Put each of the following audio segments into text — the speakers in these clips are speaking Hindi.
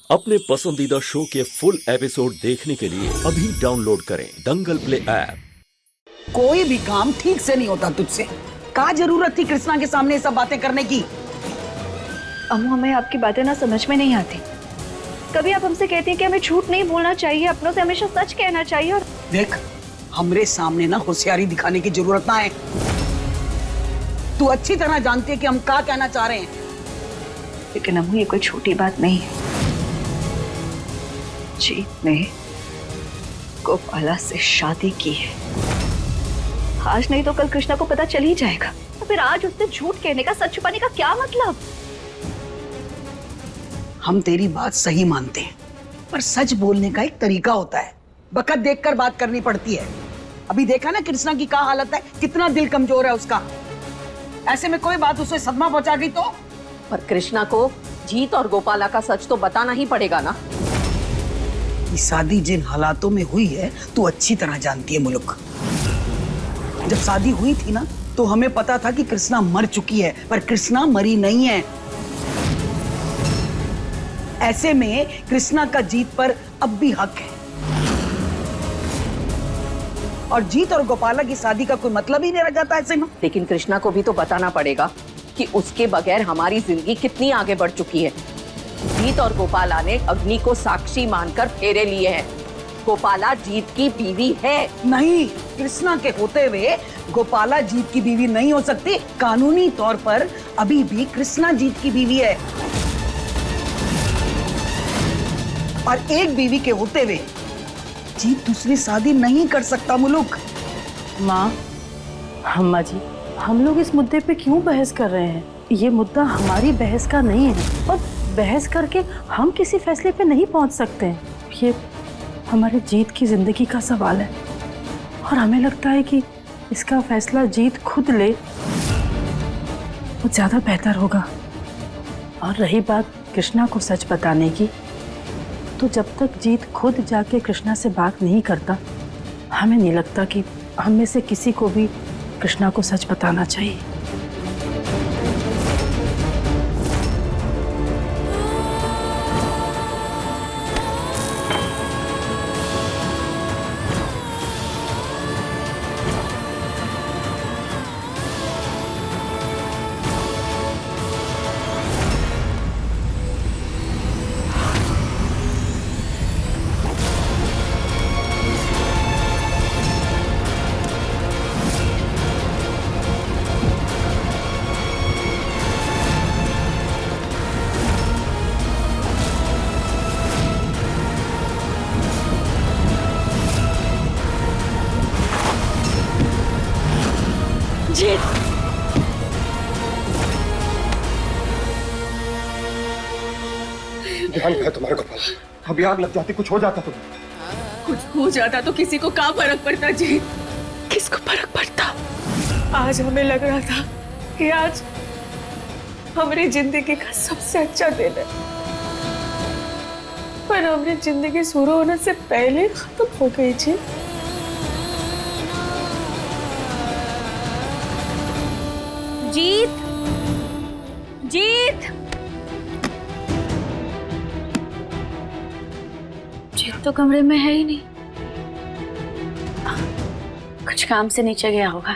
अपने पसंदीदा शो के फुल एपिसोड देखने के लिए अभी डाउनलोड करें दंगल प्ले ऐप। कोई भी काम ठीक से नहीं होता तुझसे। क्या जरूरत थी कृष्णा के सामने सब बातें करने की? अम्मू, हमें आपकी बातें ना समझ में नहीं आती। कभी आप हमसे कहती हैं कि हमें झूठ नहीं बोलना चाहिए, अपनों से हमेशा सच कहना चाहिए, और देख, हमरे सामने ना होशियारी दिखाने की जरूरत ना है। तू अच्छी तरह जानती है कि हम क्या कहना चाह रहे हैं। लेकिन अम्मू, ये कोई छोटी बात नहीं है। जीत ने गोपाला से शादी की है। आज नहीं तो कल कृष्णा को पता चल ही जाएगा। तो फिर आज उससे झूठ कहने का, सच छुपाने का क्या मतलब? हम तेरी बात सही मानते हैं, पर सच बोलने का एक तरीका होता है। वक्त देखकर बात करनी पड़ती है। अभी देखा ना कृष्णा की क्या हालत है, कितना दिल कमजोर है उसका। ऐसे में कोई बात उसे सदमा पहुंचा दी तो? पर कृष्णा को जीत और गोपाला का सच तो बताना ही पड़ेगा ना। ये शादी जिन हालातों में हुई है तू अच्छी तरह जानती है मुलुक। जब शादी हुई थी ना तो हमें पता था कि कृष्णा मर चुकी है, पर कृष्णा मरी नहीं है। ऐसे में कृष्णा का जीत पर अब भी हक है, और जीत और गोपाला की शादी का कोई मतलब ही नहीं रह जाता ऐसे में। लेकिन कृष्णा को भी तो बताना पड़ेगा कि उसके बगैर हमारी जिंदगी कितनी आगे बढ़ चुकी है। जीत और गोपाला ने अग्नि को साक्षी मानकर फेरे लिए हैं। गोपाला जीत की बीवी है। नहीं, कृष्णा के होते हुए गोपाला जीत की बीवी नहीं हो सकती। कानूनी तौर पर अभी भी कृष्णा जीत की बीवी है, और एक बीवी के होते हुए जीत दूसरी शादी नहीं कर सकता मुलुक। माँ, अम्मा जी, हम लोग इस मुद्दे पे क्यों बहस कर रहे हैं? ये मुद्दा हमारी बहस का नहीं है, और बहस करके हम किसी फैसले पे नहीं पहुंच सकते हैं। ये हमारे जीत की जिंदगी का सवाल है, और हमें लगता है कि इसका फैसला जीत खुद ले वो ज्यादा बेहतर होगा। और रही बात कृष्णा को सच बताने की, तो जब तक जीत खुद जाके कृष्णा से बात नहीं करता, हमें नहीं लगता कि हम में से किसी को भी कृष्णा को सच बताना चाहिए। ध्यान है तुम्हारे गोपाल, अभी आग लग जाती, कुछ हो जाता तो? कुछ हो जाता तो किसी को क्या फर्क पड़ता जी? किसको फर्क पड़ता? आज हमें लग रहा था कि आज हमारी जिंदगी का सबसे अच्छा दिन है, पर हमारी जिंदगी शुरू होने से पहले खत्म हो गई जी। जीत, जीत, जीत तो कमरे में है ही नहीं। कुछ काम से नीचे गया होगा।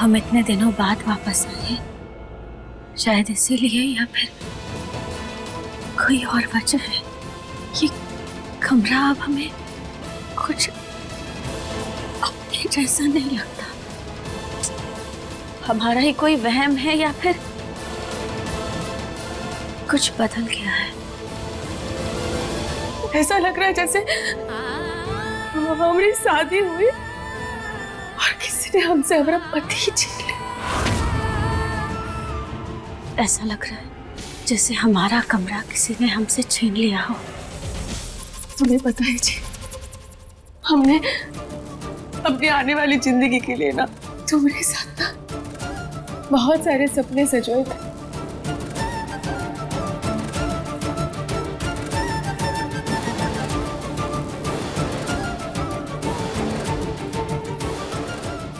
हम इतने दिनों बाद वापस आए, शायद इसीलिए या फिर कोई और वजह है। ये कमरा अब हमें कुछ अपने जैसा नहीं लगता। हमारा ही कोई वहम है या फिर कुछ बदल गया है। ऐसा लग रहा है जैसे हमारी शादी हुई और किसी ने हमसे हमारा पति ही छीन लिया। ऐसा लग रहा है जैसे हमारा कमरा किसी ने हमसे छीन लिया हो। तुम्हें पता है जी, हमने अपनी आने वाली जिंदगी के लिए ना तुम्हारे साथ ना बहुत सारे सपने सजोए थे।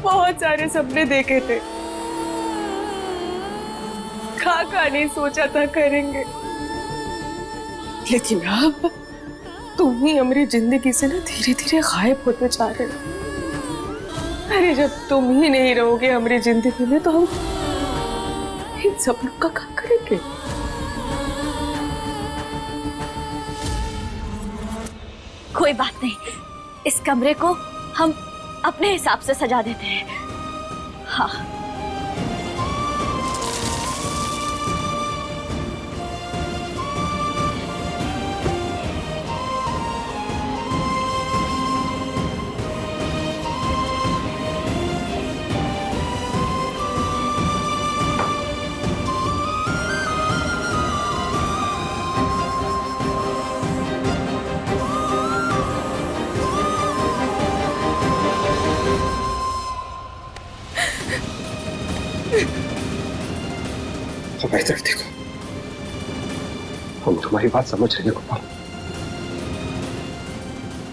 बहुत सारे सपने देखे थे, खा नहीं सोचा था करेंगे, लेकिन अब तुम ही हमारी जिंदगी से ना धीरे धीरे गायब होते जा रहे हो। अरे जब तुम ही नहीं रहोगे हमारी जिंदगी में तो हम इन सपनों का क्या करेंगे? कोई बात नहीं, इस कमरे को हम अपने हिसाब से सजा देते हैं। हाँ, हमारी तरफ देखो, हम तुम्हारी बात समझ रहे हैं गोपाल,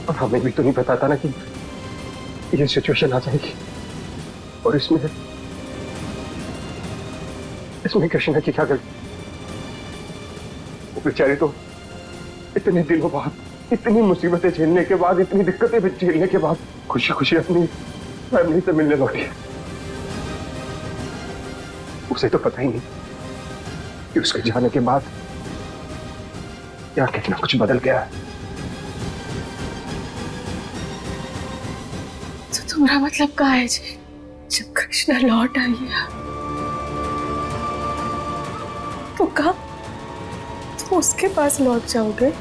और हमें भी तो नहीं पता था ना कि ये सिचुएशन आ जाएगी, और इसमें कृष्णा की क्या गलती? वो बेचारे तो इतने दिनों बाद, इतनी मुसीबतें झेलने के बाद, इतनी दिक्कतें झेलने के बाद खुशी खुशी अपनी फैमिली से मिलने लौटी है। उसे तो पता ही नहीं कि उसके जाने के बाद क्या कितना कुछ बदल गया है। तो तुम्हारा मतलब क्या है जी? जब कृष्णा लौट आई है तो कब तुम उसके पास लौट जाओगे?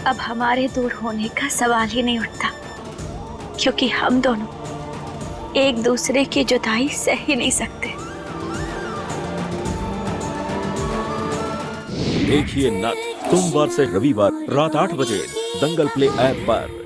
अब हमारे दूर होने का सवाल ही नहीं उठता, क्योंकि हम दोनों एक दूसरे की जुदाई सह ही नहीं सकते। देखिए नथ सोमवार से रविवार रात 8 बजे दंगल प्ले ऐप पर।